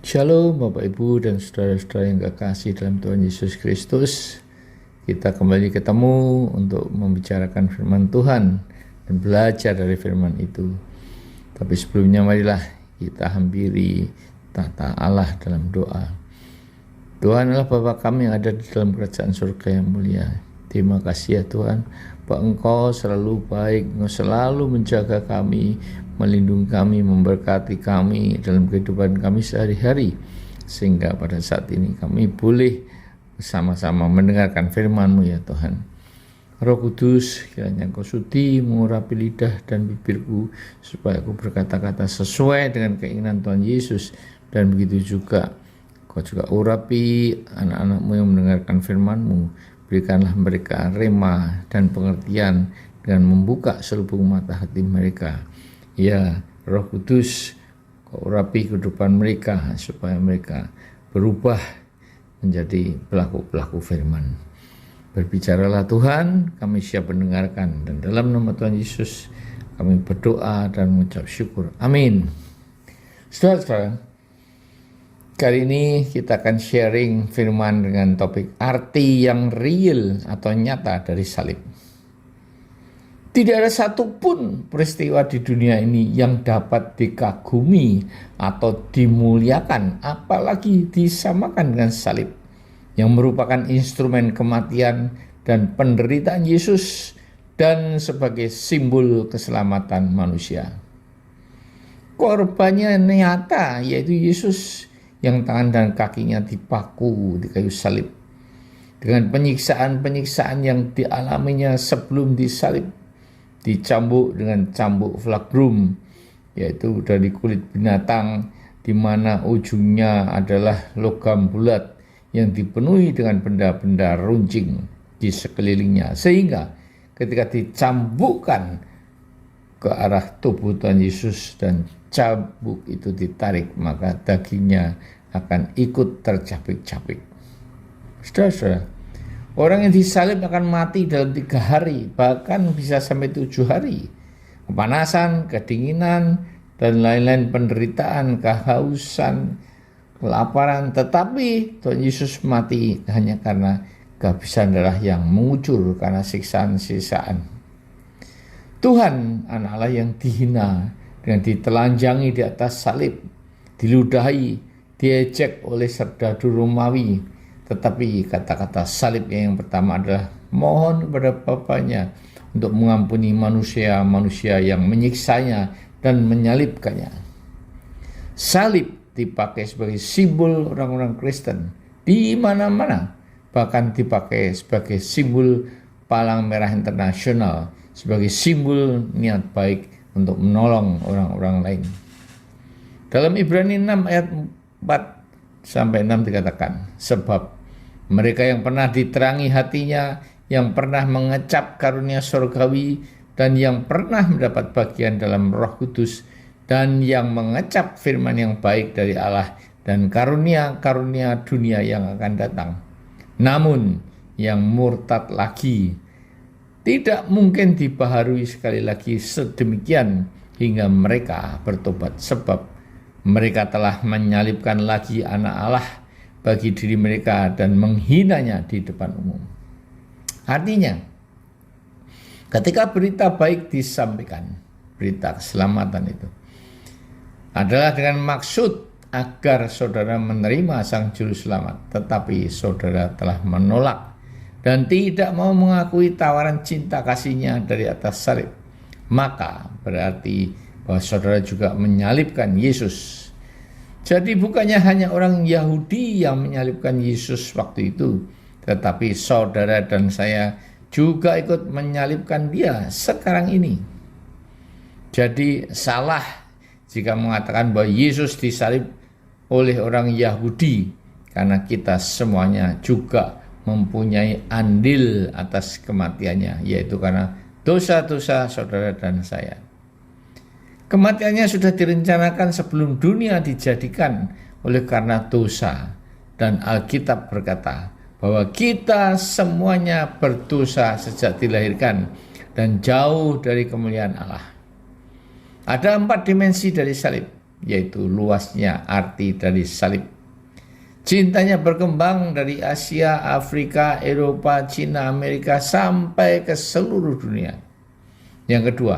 Shalom Bapak Ibu dan saudara-saudara yang kekasih dalam Tuhan Yesus Kristus. Kita kembali ketemu untuk membicarakan firman Tuhan dan belajar dari firman itu. Tapi sebelumnya marilah kita hampiri tata Allah dalam doa. Tuhan adalah Bapa kami yang ada di dalam kerajaan surga yang mulia. Terima kasih ya Tuhan, bahwa Engkau selalu baik, Engkau selalu menjaga kami, melindungi kami, memberkati kami dalam kehidupan kami sehari-hari. Sehingga pada saat ini kami boleh bersama-sama mendengarkan firman-Mu ya Tuhan. Roh Kudus, kiranya Engkau sudi mengurapi lidah dan bibirku, supaya aku berkata-kata sesuai dengan keinginan Tuhan Yesus. Dan begitu juga Kau juga urapi anak-anak-Mu yang mendengarkan firman-Mu. Berikanlah mereka rema dan pengertian dengan membuka selubung mata hati mereka. Ya Roh Kudus, Kau urapi kehidupan mereka supaya mereka berubah menjadi pelaku-pelaku firman. Berbicaralah Tuhan, kami siap mendengarkan, dan dalam nama Tuhan Yesus kami berdoa dan mengucap syukur. Amin. Saudara-saudara, kali ini kita akan sharing firman dengan topik arti yang real atau nyata dari salib. Tidak ada satupun peristiwa di dunia ini yang dapat dikagumi atau dimuliakan, apalagi disamakan dengan salib, yang merupakan instrumen kematian dan penderitaan Yesus dan sebagai simbol keselamatan manusia. Korbannya nyata, yaitu Yesus yang tangan dan kakinya dipaku di kayu salib, dengan penyiksaan-penyiksaan yang dialaminya sebelum disalib, dicambuk dengan cambuk flagrum, yaitu dari kulit binatang, di mana ujungnya adalah logam bulat yang dipenuhi dengan benda-benda runcing di sekelilingnya, sehingga ketika dicambukkan ke arah tubuh Tuhan Yesus dan cambuk itu ditarik, maka dagingnya akan ikut tercapik-capik. Saudara-saudara, orang yang disalib akan mati dalam 3 hari, bahkan bisa sampai 7 hari. Kepanasan, kedinginan, dan lain-lain penderitaan, kehausan, kelaparan. Tetapi Tuhan Yesus mati hanya karena kehabisan darah yang mengucur karena siksaan-siksaan. Tuhan, anak Allah yang dihina dengan ditelanjangi di atas salib, diludahi, diejek oleh serdadu Romawi. Tetapi kata-kata salibnya yang pertama adalah mohon kepada Bapanya untuk mengampuni manusia-manusia yang menyiksanya dan menyalibkannya. Salib dipakai sebagai simbol orang-orang Kristen di mana-mana, bahkan dipakai sebagai simbol Palang Merah Internasional, sebagai simbol niat baik untuk menolong orang-orang lain. Dalam Ibrani 6 ayat 4-6 dikatakan, sebab mereka yang pernah diterangi hatinya, yang pernah mengecap karunia surgawi, dan yang pernah mendapat bagian dalam Roh Kudus, dan yang mengecap firman yang baik dari Allah dan karunia-karunia dunia yang akan datang. Namun yang murtad lagi tidak mungkin dibaharui sekali lagi sedemikian hingga mereka bertobat, sebab mereka telah menyalibkan lagi anak Allah bagi diri mereka dan menghinanya di depan umum. Artinya, ketika berita baik disampaikan, berita keselamatan itu adalah dengan maksud agar saudara menerima Sang Juru Selamat, tetapi saudara telah menolak dan tidak mau mengakui tawaran cinta kasihnya dari atas salib, maka berarti bahwa saudara juga menyalibkan Yesus. Jadi bukannya hanya orang Yahudi yang menyalibkan Yesus waktu itu, tetapi saudara dan saya juga ikut menyalibkan Dia sekarang ini. Jadi salah jika mengatakan bahwa Yesus disalib oleh orang Yahudi, karena kita semuanya juga mempunyai andil atas kematiannya, yaitu karena dosa-dosa saudara dan saya. Kematiannya sudah direncanakan sebelum dunia dijadikan oleh karena dosa, dan Alkitab berkata bahwa kita semuanya berdosa sejak dilahirkan dan jauh dari kemuliaan Allah. Ada 4 dimensi dari salib. yaitu luasnya arti dari salib. Cintanya berkembang dari Asia, Afrika, Eropa, Cina, Amerika, sampai ke seluruh dunia. Yang kedua,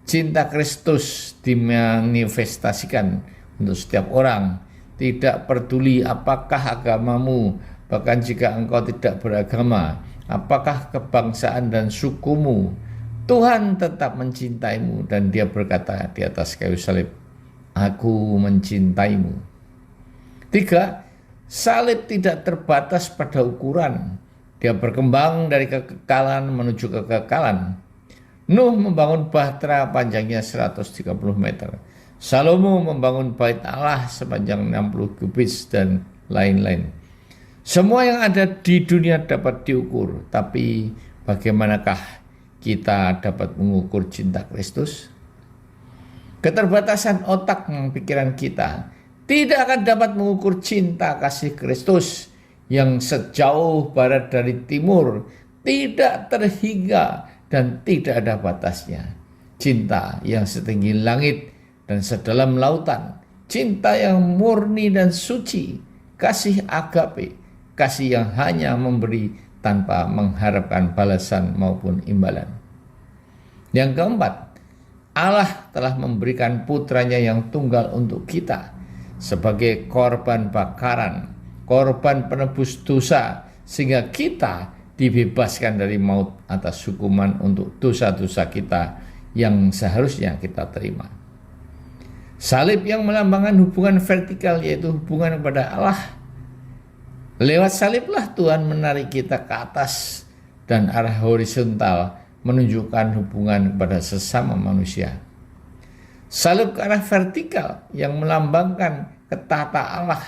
cinta Kristus dimanifestasikan untuk setiap orang. Tidak peduli apakah agamamu, bahkan jika engkau tidak beragama, apakah kebangsaan dan sukumu, Tuhan tetap mencintaimu, dan Dia berkata di atas kayu salib, "Aku mencintaimu." Tiga, salib tidak terbatas pada ukuran. Dia berkembang dari kekekalan menuju kekekalan. Nuh membangun bahtera panjangnya 130 meter. Salomo membangun bait Allah sepanjang 60 kubit dan lain-lain. Semua yang ada di dunia dapat diukur, tapi bagaimanakah kita dapat mengukur cinta Kristus? Keterbatasan otak dan pikiran kita tidak akan dapat mengukur cinta kasih Kristus yang sejauh barat dari timur, tidak terhingga dan tidak ada batasnya. Cinta yang setinggi langit dan sedalam lautan, cinta yang murni dan suci, kasih agape, kasih yang hanya memberi tanpa mengharapkan balasan maupun imbalan. Yang keempat, Allah telah memberikan putranya yang tunggal untuk kita sebagai korban bakaran, korban penebus dosa, sehingga kita dibebaskan dari maut atas hukuman untuk dosa-dosa kita yang seharusnya kita terima. Salib yang melambangkan hubungan vertikal, yaitu hubungan kepada Allah. Lewat saliblah Tuhan menarik kita ke atas, dan arah horizontal menunjukkan hubungan kepada sesama manusia. Salib ke arah vertikal yang melambangkan ketata Allah.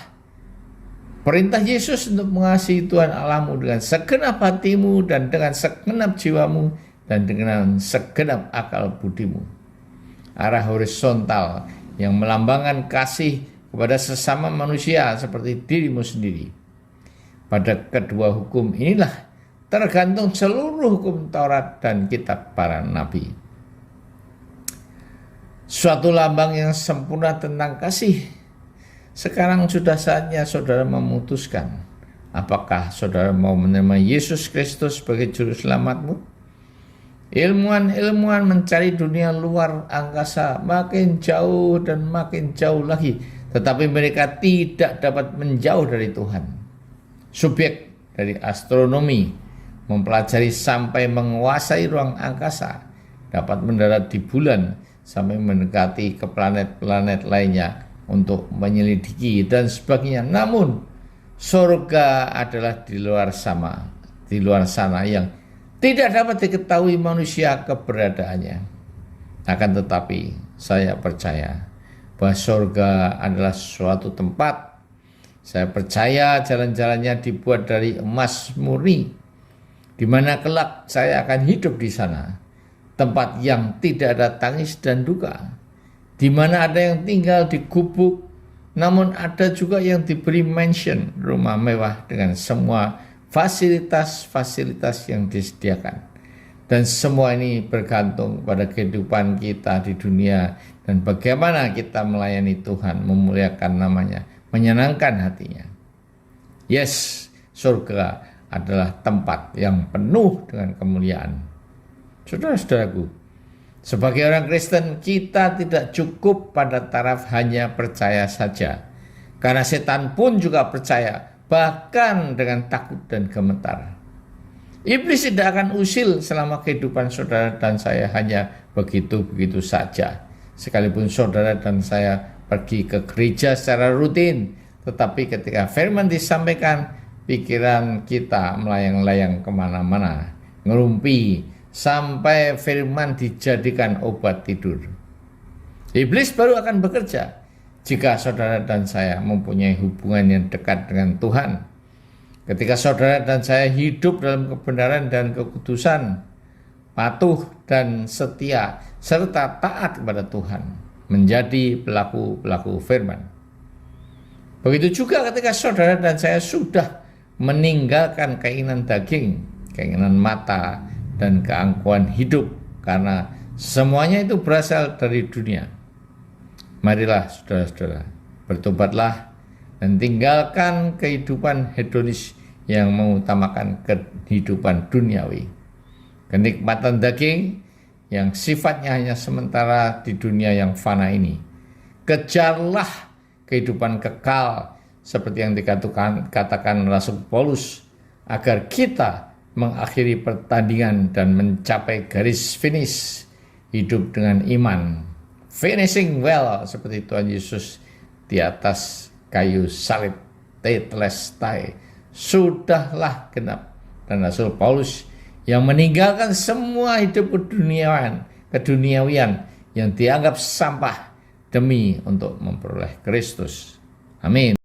Perintah Yesus untuk mengasihi Tuhan Allahmu dengan segenap hatimu dan dengan segenap jiwamu dan dengan segenap akal budimu. Arah horizontal yang melambangkan kasih kepada sesama manusia seperti dirimu sendiri. Pada kedua hukum inilah tergantung seluruh hukum Taurat dan kitab para nabi. Suatu lambang yang sempurna tentang kasih. Sekarang sudah saatnya saudara memutuskan, apakah saudara mau menerima Yesus Kristus sebagai juru selamatmu? Ilmuwan-ilmuwan mencari dunia luar angkasa makin jauh dan makin jauh lagi, tetapi mereka tidak dapat menjauh dari Tuhan. Subjek dari astronomi mempelajari sampai menguasai ruang angkasa, dapat mendarat di bulan sampai mendekati ke planet-planet lainnya untuk menyelidiki dan sebagainya. Namun surga adalah di luar sana yang tidak dapat diketahui manusia keberadaannya. Akan tetapi saya percaya bahwa surga adalah suatu tempat. Saya percaya jalan-jalannya dibuat dari emas murni, di mana kelak saya akan hidup di sana. Tempat yang tidak ada tangis dan duka, di mana ada yang tinggal di gubuk, namun ada juga yang diberi mansion, rumah mewah dengan semua fasilitas-fasilitas yang disediakan. Dan semua ini bergantung pada kehidupan kita di dunia dan bagaimana kita melayani Tuhan, memuliakan namanya, menyenangkan hatinya. Yes, surga adalah tempat yang penuh dengan kemuliaan. Saudara-saudaraku, sebagai orang Kristen, kita tidak cukup pada taraf hanya percaya saja. Karena setan pun juga percaya, bahkan dengan takut dan gemetar. Iblis tidak akan usil selama kehidupan saudara dan saya hanya begitu-begitu saja. Sekalipun saudara dan saya pergi ke gereja secara rutin, tetapi ketika firman disampaikan, pikiran kita melayang-layang kemana-mana, ngerumpi, sampai firman dijadikan obat tidur. Iblis baru akan bekerja jika saudara dan saya mempunyai hubungan yang dekat dengan Tuhan. Ketika saudara dan saya hidup dalam kebenaran dan kekudusan, patuh dan setia, serta taat kepada Tuhan, menjadi pelaku-pelaku firman. Begitu juga ketika saudara dan saya sudah meninggalkan keinginan daging, keinginan mata, dan keangkuhan hidup, karena semuanya itu berasal dari dunia. Marilah saudara-saudara, bertobatlah dan tinggalkan kehidupan hedonis yang mengutamakan kehidupan duniawi. Kenikmatan daging yang sifatnya hanya sementara di dunia yang fana ini. Kejarlah kehidupan kekal seperti yang dikatakan Rasul Paulus, agar kita mengakhiri pertandingan dan mencapai garis finish hidup dengan iman. Finishing well seperti Tuhan Yesus di atas kayu salib. Tetelestai, sudahlah genap. Dan Rasul Paulus yang meninggalkan semua hidup keduniawian yang dianggap sampah demi untuk memperoleh Kristus. Amin.